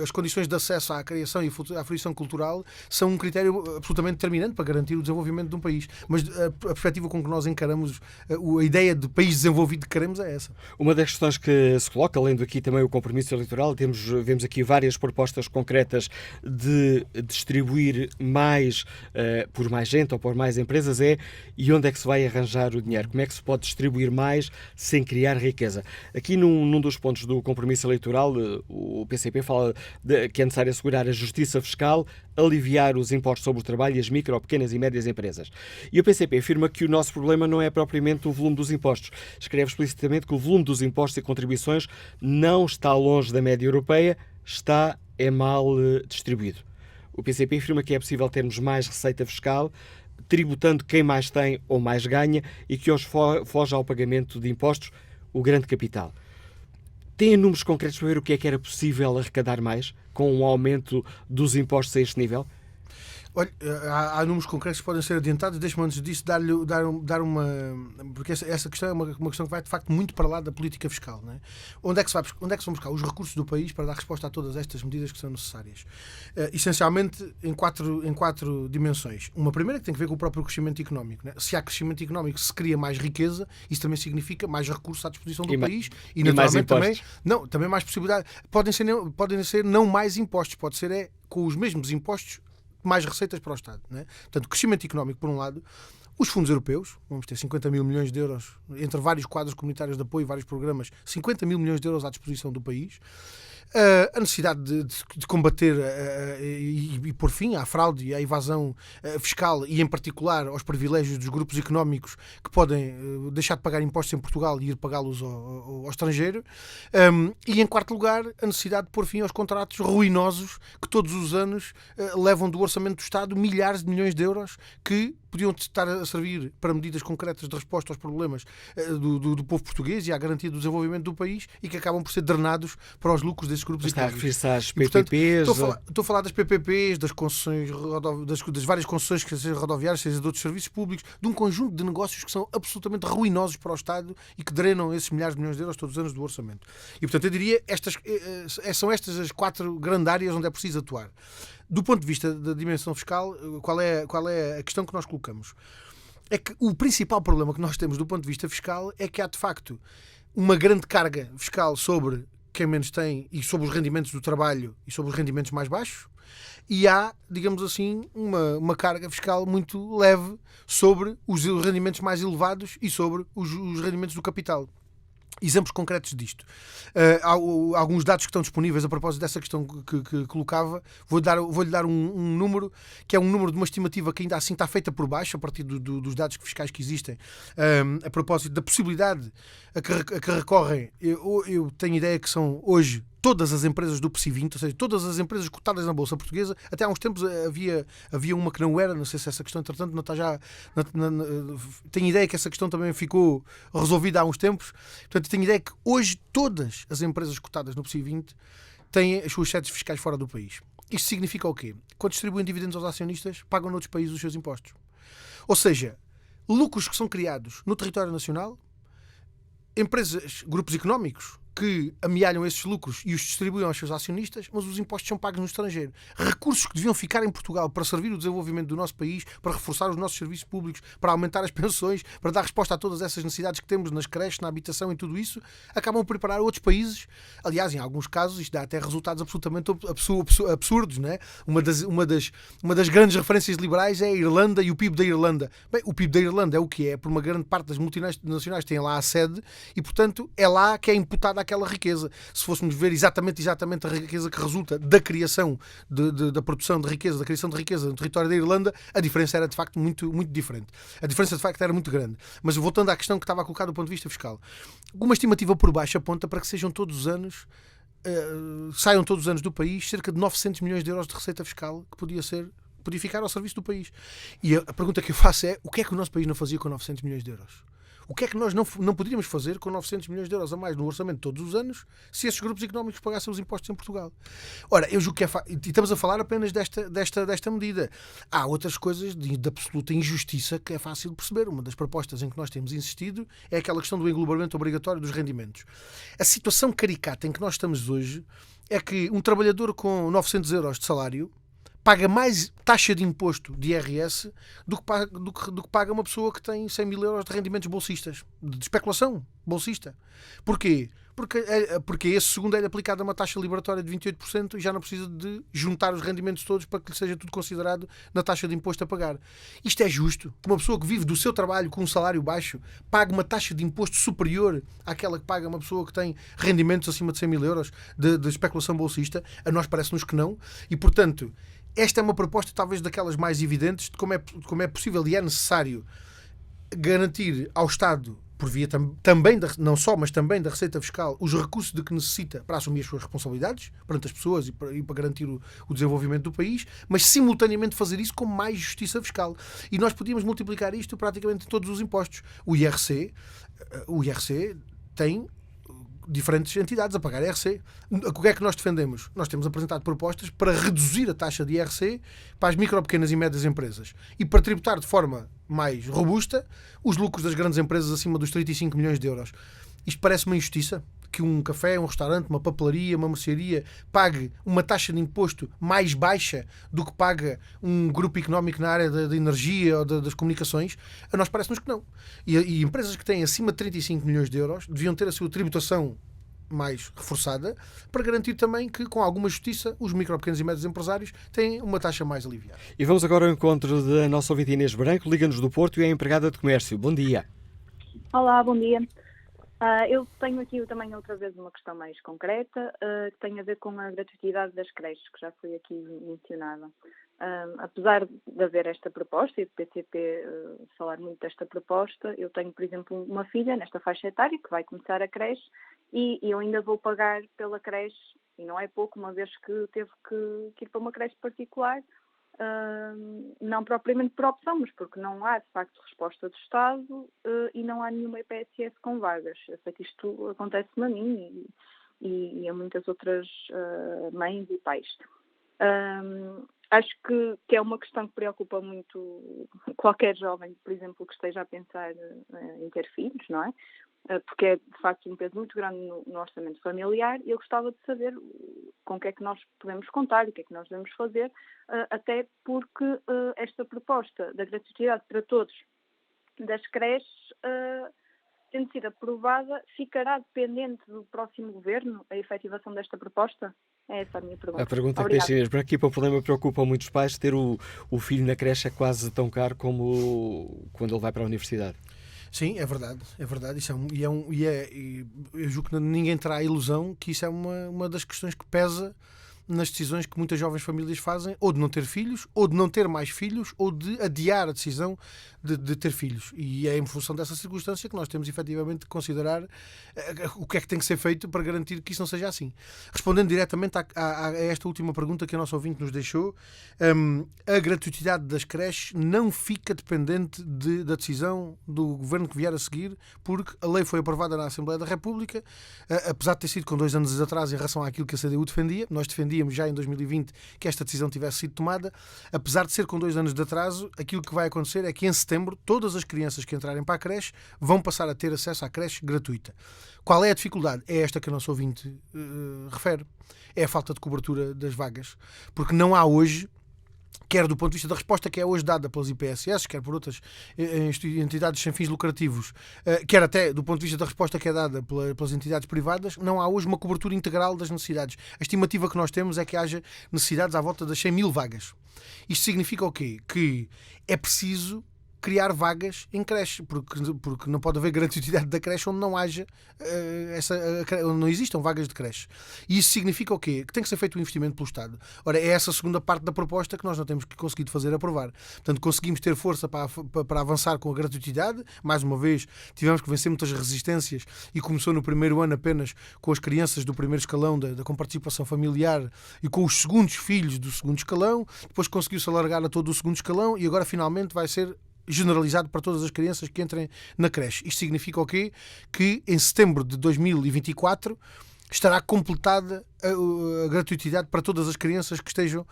as condições de acesso à criação e à fruição cultural são um critério absolutamente determinante para garantir o desenvolvimento de um país. Mas a perspectiva com que nós encaramos a ideia de país desenvolvido que queremos é essa. Uma das questões que se coloca, além daqui também o compromisso eleitoral, vemos aqui várias propostas concretas de distribuir mais por mais gente ou por mais empresas, e onde é que se vai arranjar o dinheiro? Como é que se pode distribuir mais sem criar riqueza? Aqui num dos pontos do compromisso eleitoral, o PCP fala que é necessário assegurar a justiça fiscal, aliviar os impostos sobre o trabalho e as micro, pequenas e médias empresas. E o PCP afirma que o nosso problema não é propriamente o volume dos impostos. Escreve explicitamente que o volume dos impostos e contribuições não está longe da média europeia, é mal distribuído. O PCP afirma que é possível termos mais receita fiscal, tributando quem mais tem ou mais ganha, e que hoje foge ao pagamento de impostos o grande capital. Tem números concretos para ver o que é que era possível arrecadar mais com um aumento dos impostos a este nível? Olha, há números concretos que podem ser adiantados. Deixe-me antes disso dar uma... Porque essa questão é uma questão que vai de facto muito para lá da política fiscal, não é? Onde é que se vão buscar os recursos do país para dar resposta a todas estas medidas que são necessárias? Essencialmente em quatro dimensões. Uma primeira que tem que ver com o próprio crescimento económico, não é? Se há crescimento económico, se cria mais riqueza, isso também significa mais recursos à disposição do país e naturalmente também mais possibilidade. Podem ser não mais impostos, pode ser com os mesmos impostos mais receitas para o Estado, não é? Portanto, crescimento económico por um lado, os fundos europeus, vamos ter 50 mil milhões de euros entre vários quadros comunitários de apoio, vários programas, 50 mil milhões de euros à disposição do país, a necessidade de combater e pôr fim à fraude e à evasão fiscal e, em particular, aos privilégios dos grupos económicos que podem deixar de pagar impostos em Portugal e ir pagá-los ao estrangeiro. E, em quarto lugar, a necessidade de pôr fim aos contratos ruinosos que todos os anos levam do orçamento do Estado milhares de milhões de euros que podiam estar a servir para medidas concretas de resposta aos problemas do povo português e à garantia do desenvolvimento do país e que acabam por ser drenados para os lucros desses grupos económicos. Está a referir-se às PPPs? Estou a falar das PPPs, das concessões, das várias concessões, que sejam rodoviárias, seja de outros serviços públicos, de um conjunto de negócios que são absolutamente ruinosos para o Estado e que drenam esses milhares de milhões de euros todos os anos do orçamento. E, portanto, eu diria são estas as quatro grandes áreas onde é preciso atuar. Do ponto de vista da dimensão fiscal, qual é a questão que nós colocamos? É que o principal problema que nós temos do ponto de vista fiscal é que há, de facto, uma grande carga fiscal sobre quem menos tem e sobre os rendimentos do trabalho e sobre os rendimentos mais baixos, e há, digamos assim, uma carga fiscal muito leve sobre os rendimentos mais elevados e sobre os rendimentos do capital. Exemplos concretos disto. Há alguns dados que estão disponíveis a propósito dessa questão que colocava. Vou-lhe dar um número, que é um número de uma estimativa que ainda assim está feita por baixo, a partir dos dados fiscais que existem, a propósito da possibilidade a que recorrem. Eu tenho ideia que são hoje todas as empresas do PSI 20, ou seja, todas as empresas cotadas na Bolsa Portuguesa. Até há uns tempos havia uma que não era, não sei se essa questão, entretanto, não está já... Tenho ideia que essa questão também ficou resolvida há uns tempos. Portanto, tenho ideia que hoje todas as empresas cotadas no PSI 20 têm as suas sedes fiscais fora do país. Isto significa o quê? Quando distribuem dividendos aos acionistas, pagam noutros países os seus impostos. Ou seja, lucros que são criados no território nacional, empresas, grupos económicos que amealham esses lucros e os distribuem aos seus acionistas, mas os impostos são pagos no estrangeiro. Recursos que deviam ficar em Portugal para servir o desenvolvimento do nosso país, para reforçar os nossos serviços públicos, para aumentar as pensões, para dar resposta a todas essas necessidades que temos nas creches, na habitação e tudo isso, acabam por preparar outros países. Aliás, em alguns casos, isto dá até resultados absolutamente absurdos, né? Uma das grandes referências liberais é a Irlanda e o PIB da Irlanda. Bem, o PIB da Irlanda é o que é, por uma grande parte das multinacionais têm lá a sede e, portanto, é lá que é imputada aquela riqueza. Se fôssemos ver exatamente a riqueza que resulta da criação da produção de riqueza, da criação de riqueza no território da Irlanda, a diferença era de facto muito, muito diferente. A diferença de facto era muito grande. Mas voltando à questão que estava colocada do ponto de vista fiscal, uma estimativa por baixo aponta para que sejam todos os anos, saiam todos os anos do país cerca de 900 milhões de euros de receita fiscal que podia ficar ao serviço do país. E a pergunta que eu faço é: o que é que o nosso país não fazia com 900 milhões de euros? O que é que nós não poderíamos fazer com 900 milhões de euros a mais no orçamento todos os anos se esses grupos económicos pagassem os impostos em Portugal? Ora, eu julgo que e estamos a falar apenas desta medida. Há outras coisas de absoluta injustiça que é fácil de perceber. Uma das propostas em que nós temos insistido é aquela questão do englobamento obrigatório dos rendimentos. A situação caricata em que nós estamos hoje é que um trabalhador com 900 euros de salário paga mais taxa de imposto de IRS do que paga uma pessoa que tem 100 mil euros de rendimentos bolsistas, de especulação bolsista. Porquê? Porque esse segundo é aplicado a uma taxa liberatória de 28% e já não precisa de juntar os rendimentos todos para que lhe seja tudo considerado na taxa de imposto a pagar. Isto é justo? Uma pessoa que vive do seu trabalho com um salário baixo paga uma taxa de imposto superior àquela que paga uma pessoa que tem rendimentos acima de 100 mil euros de especulação bolsista? A nós parece-nos que não. E, portanto, esta é uma proposta talvez daquelas mais evidentes de como é possível e é necessário garantir ao Estado, por via também, não só, mas também da Receita Fiscal, os recursos de que necessita para assumir as suas responsabilidades perante as pessoas e para garantir o desenvolvimento do país, mas simultaneamente fazer isso com mais justiça fiscal. E nós podíamos multiplicar isto praticamente em todos os impostos. O IRC tem diferentes entidades a pagar IRC. O que é que nós defendemos? Nós temos apresentado propostas para reduzir a taxa de IRC para as micro, pequenas e médias empresas e para tributar de forma mais robusta os lucros das grandes empresas acima dos 35 milhões de euros. Isto parece uma injustiça? Que um café, um restaurante, uma papelaria, uma mercearia pague uma taxa de imposto mais baixa do que paga um grupo económico na área da energia ou das comunicações? A nós parece-nos que não. E empresas que têm acima de 35 milhões de euros deviam ter a sua tributação mais reforçada para garantir também que, com alguma justiça, os micro, pequenos e médios empresários têm uma taxa mais aliviada. E vamos agora ao encontro da nossa ouvinte Inês Branco, liga-nos do Porto e é empregada de comércio. Bom dia. Olá, bom dia. Eu tenho aqui também outra vez uma questão mais concreta que tem a ver com a gratuitidade das creches, que já foi aqui mencionada. Apesar de haver esta proposta e do PCP falar muito desta proposta, eu tenho, por exemplo, uma filha nesta faixa etária que vai começar a creche e eu ainda vou pagar pela creche, e não é pouco, uma vez que teve que ir para uma creche particular, não propriamente por opção, mas porque não há, de facto, resposta do Estado e não há nenhuma IPSS com vagas. Eu sei que isto acontece-me a mim e a muitas outras mães e pais. Acho que é uma questão que preocupa muito qualquer jovem, por exemplo, que esteja a pensar em ter filhos, não é? Porque é, de facto, um peso muito grande no orçamento familiar e eu gostava de saber com o que é que nós podemos contar, o que é que nós devemos fazer, até porque esta proposta da gratuidade para todos das creches, tendo sido aprovada, ficará dependente do próximo governo a efetivação desta proposta? É essa a minha pergunta. A pergunta Obrigada. que deixa aqui para o problema preocupa muitos pais. Ter o filho na creche é quase tão caro como quando ele vai para a universidade. Sim, é verdade. Isso eu julgo que ninguém terá a ilusão que isso é uma das questões que pesa nas decisões que muitas jovens famílias fazem, ou de não ter filhos, ou de não ter mais filhos, ou de adiar a decisão de ter filhos. E é em função dessa circunstância que nós temos efetivamente de considerar o que é que tem que ser feito para garantir que isso não seja assim. Respondendo diretamente a esta última pergunta que a nossa ouvinte nos deixou, a gratuitidade das creches não fica dependente da decisão do governo que vier a seguir, porque a lei foi aprovada na Assembleia da República, apesar de ter sido com 2 anos de atraso em relação àquilo que a CDU defendia. Nós defendíamos gostaríamos já em 2020 que esta decisão tivesse sido tomada. Apesar de ser com 2 anos de atraso, aquilo que vai acontecer é que em setembro todas as crianças que entrarem para a creche vão passar a ter acesso à creche gratuita. Qual é a dificuldade? É esta que o nosso ouvinte refere. É a falta de cobertura das vagas. Porque não há hoje, quer do ponto de vista da resposta que é hoje dada pelas IPSS, quer por outras entidades sem fins lucrativos, quer até do ponto de vista da resposta que é dada pelas entidades privadas, não há hoje uma cobertura integral das necessidades. A estimativa que nós temos é que haja necessidades à volta das 100 mil vagas. Isto significa o quê? Que é preciso criar vagas em creche, porque não pode haver gratuidade da creche onde não haja onde não existam vagas de creche. E isso significa o quê? Que tem que ser feito um investimento pelo Estado. Ora, é essa a segunda parte da proposta que nós não temos conseguido fazer aprovar. Portanto, conseguimos ter força para avançar com a gratuidade. Mais uma vez, tivemos que vencer muitas resistências e começou no primeiro ano apenas com as crianças do primeiro escalão com participação familiar e com os segundos filhos do segundo escalão. Depois conseguiu-se alargar a todo o segundo escalão e agora finalmente vai ser generalizado para todas as crianças que entrem na creche. Isto significa o quê? Que em setembro de 2024 estará completada a gratuidade para todas as crianças que estejam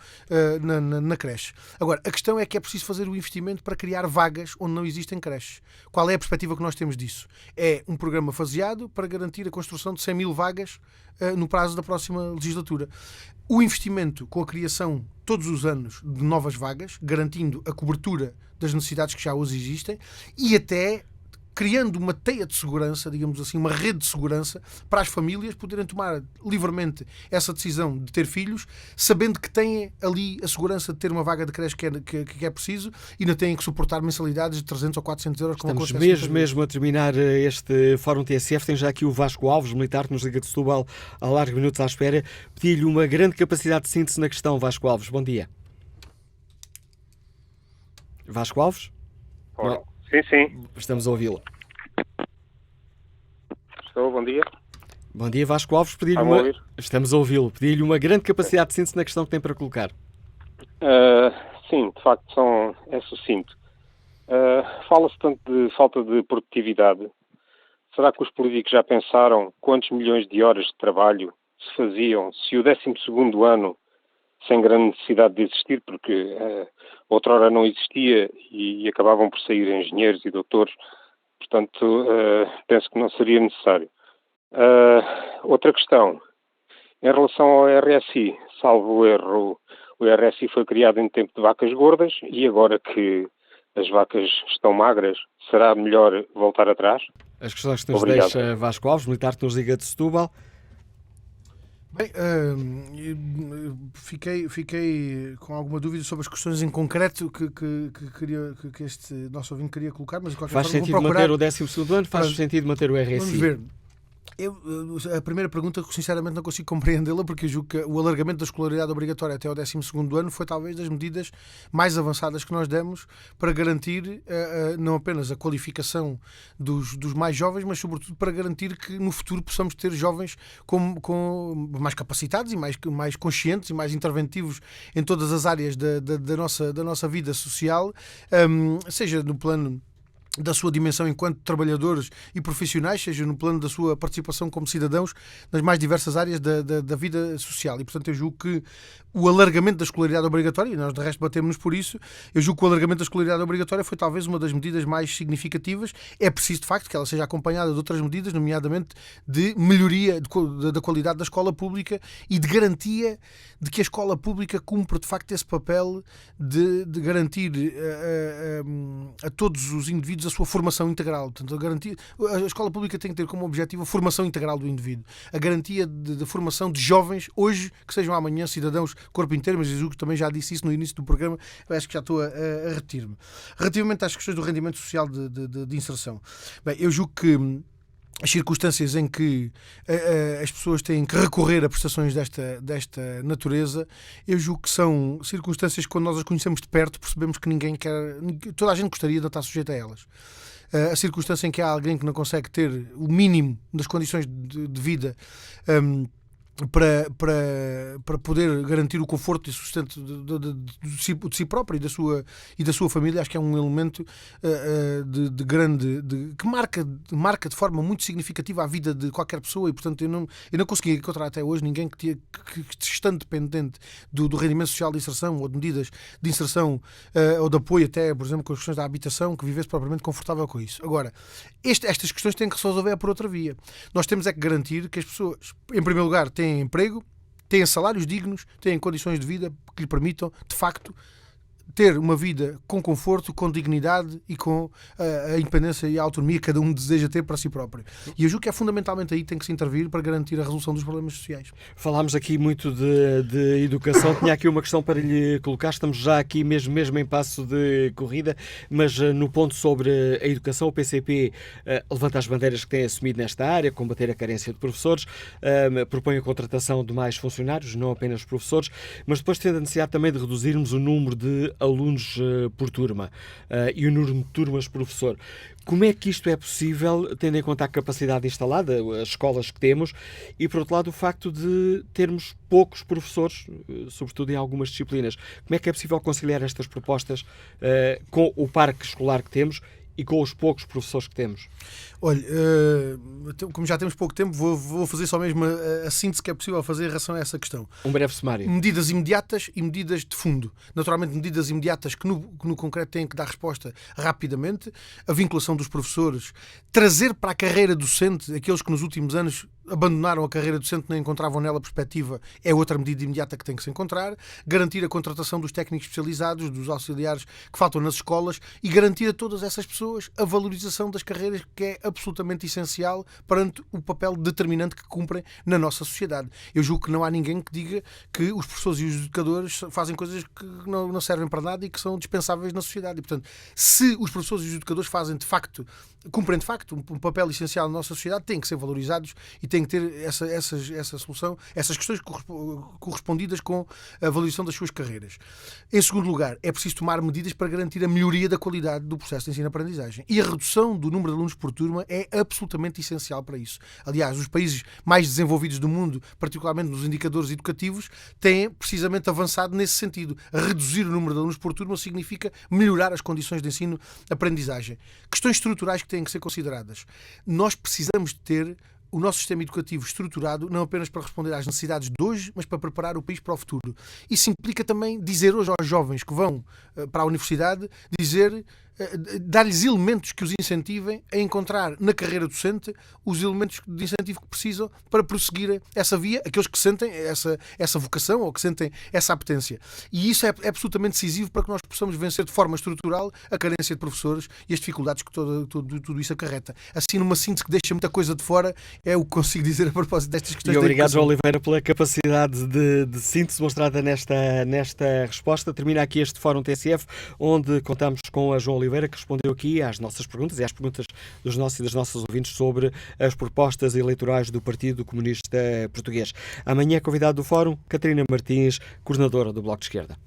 na creche. Agora, a questão é que é preciso fazer o investimento para criar vagas onde não existem creches. Qual é a perspectiva que nós temos disso? É um programa faseado para garantir a construção de 100 mil vagas no prazo da próxima legislatura. O investimento com a criação todos os anos de novas vagas, garantindo a cobertura das necessidades que já hoje existem e até criando uma teia de segurança, digamos assim, uma rede de segurança para as famílias poderem tomar livremente essa decisão de ter filhos, sabendo que têm ali a segurança de ter uma vaga de creche que é preciso e não têm que suportar mensalidades de 300 ou 400 euros. Estamos mesmo a terminar este Fórum TSF. Tem já aqui o Vasco Alves, militar que nos liga de Setúbal, há largos minutos à espera. Pedi-lhe uma grande capacidade de síntese na questão. Vasco Alves, bom dia. Vasco Alves? Ora, sim. Estamos a ouvi-lo. Estou, bom dia. Bom dia, Vasco Alves. Estamos a ouvi-lo. Pedi-lhe uma grande capacidade de síntese na questão que tem para colocar. Sim, de facto é sucinto. Fala-se tanto de falta de produtividade. Será que os políticos já pensaram quantos milhões de horas de trabalho se faziam se o 12º ano, sem grande necessidade de existir, porque outrora não existia e acabavam por sair engenheiros e doutores, portanto, penso que não seria necessário. Outra questão, em relação ao RSI, salvo erro, o RSI foi criado em tempo de vacas gordas e agora que as vacas estão magras, será melhor voltar atrás? As questões que nos deixa Vasco Alves, militar que nos liga de Setúbal. Bem, fiquei com alguma dúvida sobre as questões em concreto que este nosso ouvinte queria colocar, mas de qualquer forma faz sentido manter o 12º ano, faz sentido manter o RSI. Vamos ver. A primeira pergunta, sinceramente, não consigo compreendê-la, porque eu julgo que o alargamento da escolaridade obrigatória até ao 12º ano foi talvez das medidas mais avançadas que nós demos para garantir não apenas a qualificação dos mais jovens, mas sobretudo para garantir que no futuro possamos ter jovens com mais capacitados e mais conscientes e mais interventivos em todas as áreas da nossa vida social, seja no plano da sua dimensão enquanto trabalhadores e profissionais, seja no plano da sua participação como cidadãos nas mais diversas áreas da vida social. E, portanto, eu julgo que o alargamento da escolaridade obrigatória, e nós de resto batemos-nos por isso, eu julgo que o alargamento da escolaridade obrigatória foi talvez uma das medidas mais significativas. É preciso, de facto, que ela seja acompanhada de outras medidas, nomeadamente de melhoria da qualidade da escola pública e de garantia de que a escola pública cumpre, de facto, esse papel de garantir a todos os indivíduos a sua formação integral. Portanto, a escola pública tem que ter como objetivo a formação integral do indivíduo, a garantia de formação de jovens, hoje, que sejam amanhã cidadãos corpo inteiro, mas eu julgo que também já disse isso no início do programa, acho que já estou a repetir-me. Relativamente às questões do rendimento social de inserção, bem, eu julgo que as circunstâncias em que as pessoas têm que recorrer a prestações desta natureza, eu julgo que são circunstâncias que, quando nós as conhecemos de perto, percebemos que ninguém quer, toda a gente gostaria de estar sujeito a elas. A circunstância em que há alguém que não consegue ter o mínimo das condições de vida para poder garantir o conforto e sustento de si próprio e da sua família. Acho que é um elemento de grande que marca de forma muito significativa a vida de qualquer pessoa, e portanto eu não consegui encontrar até hoje ninguém que estando dependente do rendimento social de inserção ou de medidas de inserção ou de apoio, até por exemplo com as questões da habitação, que vivesse propriamente confortável com isso. Agora, estas questões têm que se resolver por outra via. Nós temos é que garantir que as pessoas, em primeiro lugar, têm emprego, têm salários dignos, têm condições de vida que lhe permitam, de facto, ter uma vida com conforto, com dignidade e com a independência e a autonomia que cada um deseja ter para si próprio. E eu julgo que é fundamentalmente aí que tem que se intervir para garantir a resolução dos problemas sociais. Falámos aqui muito de educação. Tinha aqui uma questão para lhe colocar. Estamos já aqui mesmo em passo de corrida, mas no ponto sobre a educação, o PCP levanta as bandeiras que tem assumido nesta área, combater a carência de professores, propõe a contratação de mais funcionários, não apenas professores, mas depois tem a necessidade também de reduzirmos o número de alunos por turma e o número de turmas por professor. Como é que isto é possível, tendo em conta a capacidade instalada, as escolas que temos, e, por outro lado, o facto de termos poucos professores, sobretudo em algumas disciplinas? Como é que é possível conciliar estas propostas com o parque escolar que temos e com os poucos professores que temos? Olha, como já temos pouco tempo, vou fazer só mesmo a síntese que é possível fazer em relação a essa questão. Um breve sumário. Medidas imediatas e medidas de fundo. Naturalmente, medidas imediatas que no concreto têm que dar resposta rapidamente. A vinculação dos professores, trazer para a carreira docente aqueles que nos últimos anos abandonaram a carreira docente, não encontravam nela perspectiva, é outra medida imediata que tem que se encontrar. Garantir a contratação dos técnicos especializados, dos auxiliares que faltam nas escolas, e garantir a todas essas pessoas a valorização das carreiras, que é absolutamente essencial perante o papel determinante que cumprem na nossa sociedade. Eu julgo que não há ninguém que diga que os professores e os educadores fazem coisas que não servem para nada e que são dispensáveis na sociedade. E, portanto, se os professores e os educadores cumprem de facto um papel essencial na nossa sociedade, têm que ser valorizados e têm que ter essa solução, essas questões correspondidas com a valorização das suas carreiras. Em segundo lugar, é preciso tomar medidas para garantir a melhoria da qualidade do processo de ensino-aprendizagem. E a redução do número de alunos por turma é absolutamente essencial para isso. Aliás, os países mais desenvolvidos do mundo, particularmente nos indicadores educativos, têm precisamente avançado nesse sentido. Reduzir o número de alunos por turma significa melhorar as condições de ensino-aprendizagem. Questões estruturais que têm que ser consideradas. Nós precisamos de ter o nosso sistema educativo estruturado não apenas para responder às necessidades de hoje, mas para preparar o país para o futuro. Isso implica também dizer hoje aos jovens que vão para a universidade, dar-lhes elementos que os incentivem a encontrar na carreira docente os elementos de incentivo que precisam para prosseguirem essa via, aqueles que sentem essa vocação ou que sentem essa apetência. E isso é absolutamente decisivo para que nós possamos vencer de forma estrutural a carência de professores e as dificuldades que tudo isso acarreta. Assim, numa síntese que deixa muita coisa de fora, é o que consigo dizer a propósito destas questões. E obrigado, João Oliveira, pela capacidade de síntese mostrada nesta resposta. Termina aqui este Fórum TSF, onde contamos com a João Oliveira, que respondeu aqui às nossas perguntas e às perguntas dos nossos e das nossas ouvintes sobre as propostas eleitorais do Partido Comunista Português. Amanhã, convidado do Fórum, Catarina Martins, coordenadora do Bloco de Esquerda.